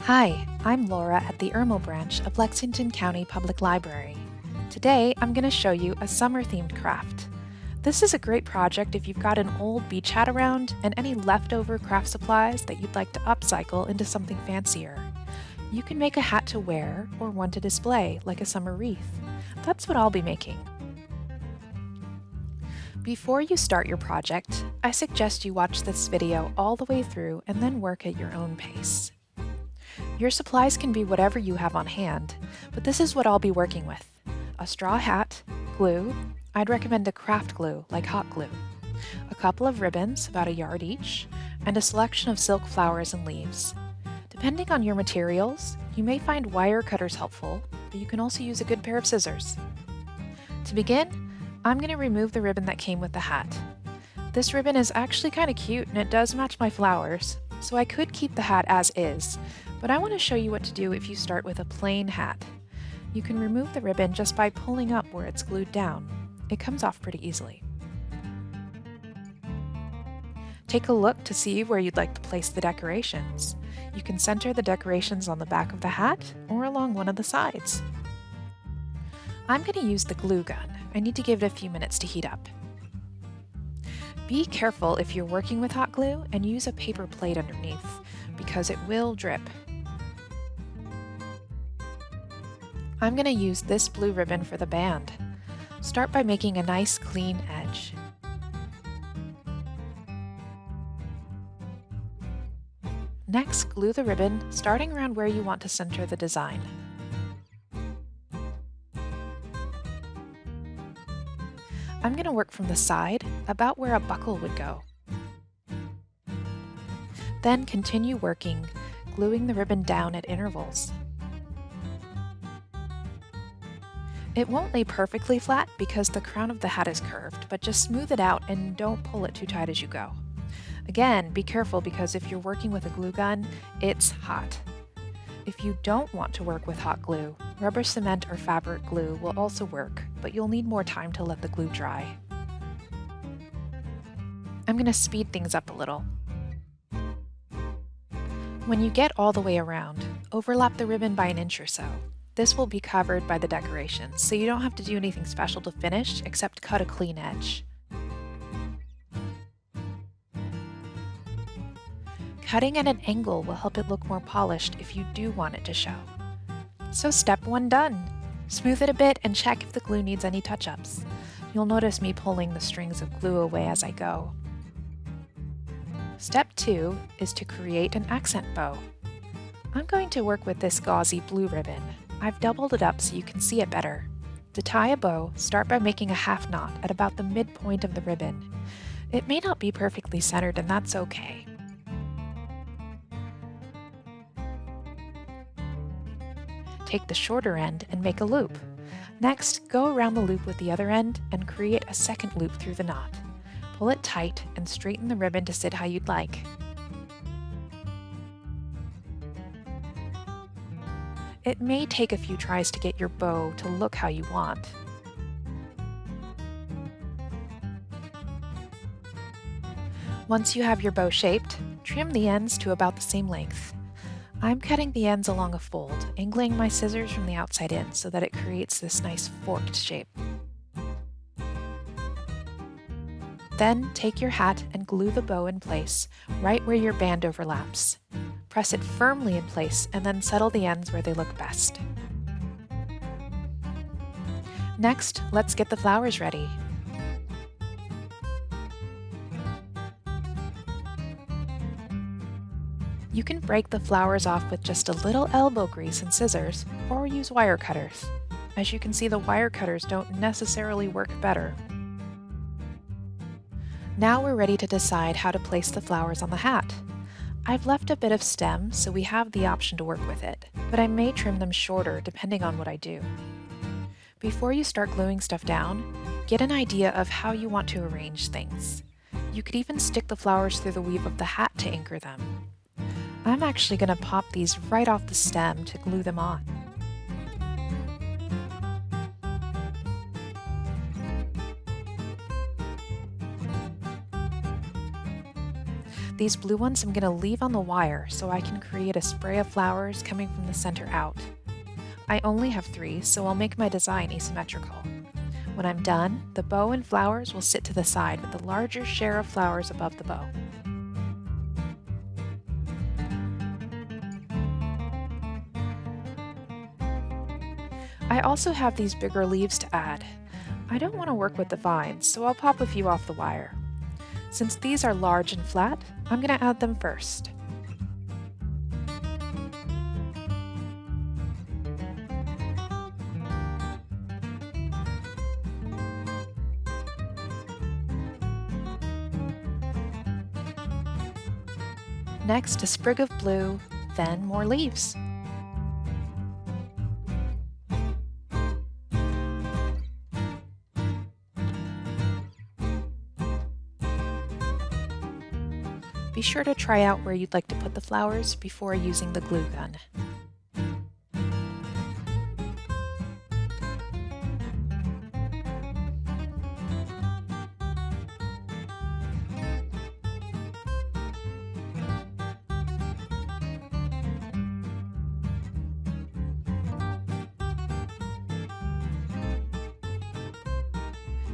Hi, I'm Laura at the Irmo Branch of Lexington County Public Library. Today, I'm going to show you a summer-themed craft. This is a great project if you've got an old beach hat around and any leftover craft supplies that you'd like to upcycle into something fancier. You can make a hat to wear or one to display, like a summer wreath. That's what I'll be making. Before you start your project, I suggest you watch this video all the way through and then work at your own pace. Your supplies can be whatever you have on hand, but this is what I'll be working with. A straw hat, glue, I'd recommend a craft glue like hot glue, a couple of ribbons, about a yard each, and a selection of silk flowers and leaves. Depending on your materials, you may find wire cutters helpful, but you can also use a good pair of scissors. To begin, I'm going to remove the ribbon that came with the hat. This ribbon is actually kind of cute and it does match my flowers, so I could keep the hat as is, but I want to show you what to do if you start with a plain hat. You can remove the ribbon just by pulling up where it's glued down. It comes off pretty easily. Take a look to see where you'd like to place the decorations. You can center the decorations on the back of the hat or along one of the sides. I'm going to use the glue gun. I need to give it a few minutes to heat up. Be careful if you're working with hot glue and use a paper plate underneath, because it will drip. I'm going to use this blue ribbon for the band. Start by making a nice clean edge. Next, glue the ribbon, starting around where you want to center the design. I'm going to work from the side, about where a buckle would go. Then continue working, gluing the ribbon down at intervals. It won't lay perfectly flat because the crown of the hat is curved, but just smooth it out and don't pull it too tight as you go. Again, be careful because if you're working with a glue gun, it's hot. If you don't want to work with hot glue, rubber cement or fabric glue will also work, but you'll need more time to let the glue dry. I'm going to speed things up a little. When you get all the way around, overlap the ribbon by an inch or so. This will be covered by the decorations, so you don't have to do anything special to finish except cut a clean edge. Cutting at an angle will help it look more polished if you do want it to show. So step 1 done. Smooth it a bit and check if the glue needs any touch-ups. You'll notice me pulling the strings of glue away as I go. Step 2 is to create an accent bow. I'm going to work with this gauzy blue ribbon. I've doubled it up so you can see it better. To tie a bow, start by making a half knot at about the midpoint of the ribbon. It may not be perfectly centered, and that's okay. Take the shorter end and make a loop. Next, go around the loop with the other end and create a second loop through the knot. Pull it tight and straighten the ribbon to sit how you'd like. It may take a few tries to get your bow to look how you want. Once you have your bow shaped, trim the ends to about the same length. I'm cutting the ends along a fold, angling my scissors from the outside in so that it creates this nice forked shape. Then take your hat and glue the bow in place, right where your band overlaps. Press it firmly in place and then settle the ends where they look best. Next, let's get the flowers ready. You can break the flowers off with just a little elbow grease and scissors, or use wire cutters. As you can see, the wire cutters don't necessarily work better. Now we're ready to decide how to place the flowers on the hat. I've left a bit of stem, so we have the option to work with it, but I may trim them shorter depending on what I do. Before you start gluing stuff down, get an idea of how you want to arrange things. You could even stick the flowers through the weave of the hat to anchor them. I'm actually going to pop these right off the stem to glue them on. These blue ones I'm going to leave on the wire so I can create a spray of flowers coming from the center out. I only have 3, so I'll make my design asymmetrical. When I'm done, the bow and flowers will sit to the side with the larger share of flowers above the bow. I also have these bigger leaves to add. I don't want to work with the vines, so I'll pop a few off the wire. Since these are large and flat, I'm going to add them first. Next, a sprig of blue, then more leaves. Be sure to try out where you'd like to put the flowers before using the glue gun.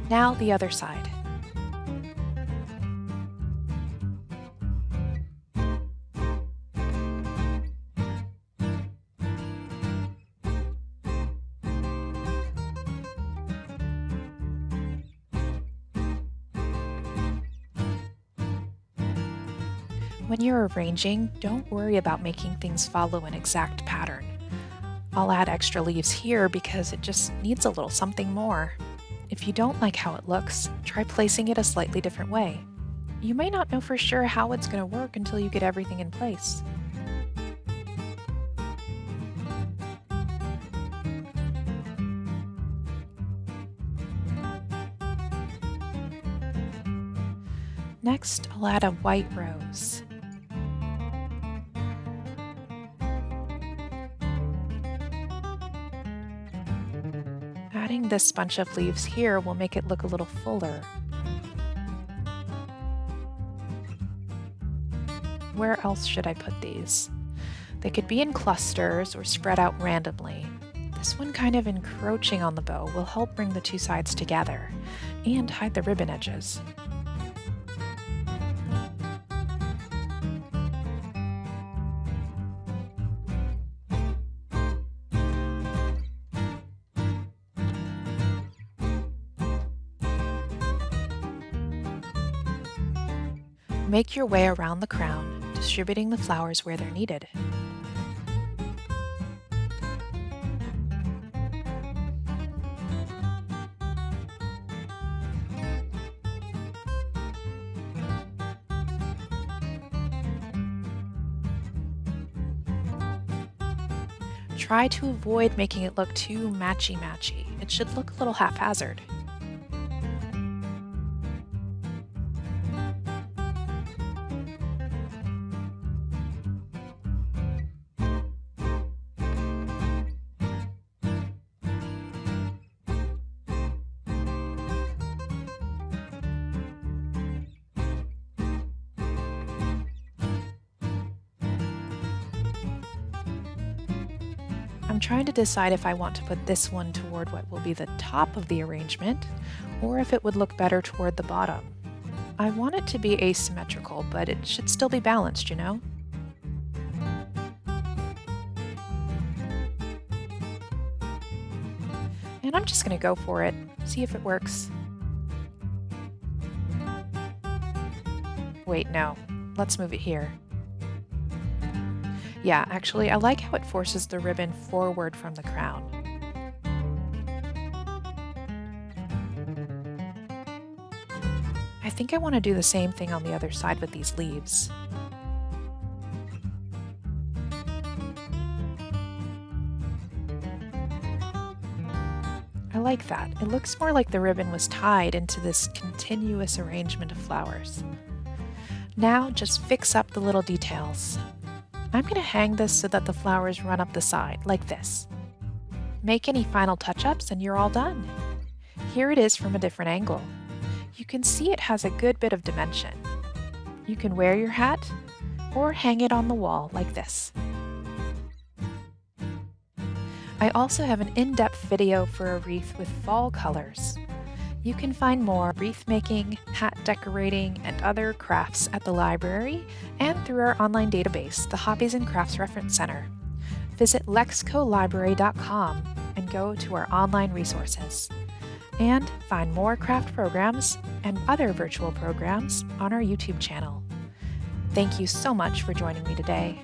Now the other side. When you're arranging, don't worry about making things follow an exact pattern. I'll add extra leaves here because it just needs a little something more. If you don't like how it looks, try placing it a slightly different way. You may not know for sure how it's going to work until you get everything in place. Next, I'll add a white rose. Adding this bunch of leaves here will make it look a little fuller. Where else should I put these? They could be in clusters or spread out randomly. This one kind of encroaching on the bow will help bring the two sides together and hide the ribbon edges. Make your way around the crown, distributing the flowers where they're needed. Try to avoid making it look too matchy-matchy. It should look a little haphazard. I'm trying to decide if I want to put this one toward what will be the top of the arrangement, or if it would look better toward the bottom. I want it to be asymmetrical, but it should still be balanced, you know? And I'm just going to go for it, see if it works. Wait, no. Let's move it here. Yeah, actually, I like how it forces the ribbon forward from the crown. I think I want to do the same thing on the other side with these leaves. I like that. It looks more like the ribbon was tied into this continuous arrangement of flowers. Now just fix up the little details. I'm going to hang this so that the flowers run up the side, like this. Make any final touch-ups and you're all done. Here it is from a different angle. You can see it has a good bit of dimension. You can wear your hat or hang it on the wall like this. I also have an in-depth video for a wreath with fall colors. You can find more wreath making, hat decorating, and other crafts at the library and through our online database, the Hobbies and Crafts Reference Center. Visit lexcolibrary.com and go to our online resources. And find more craft programs and other virtual programs on our YouTube channel. Thank you so much for joining me today.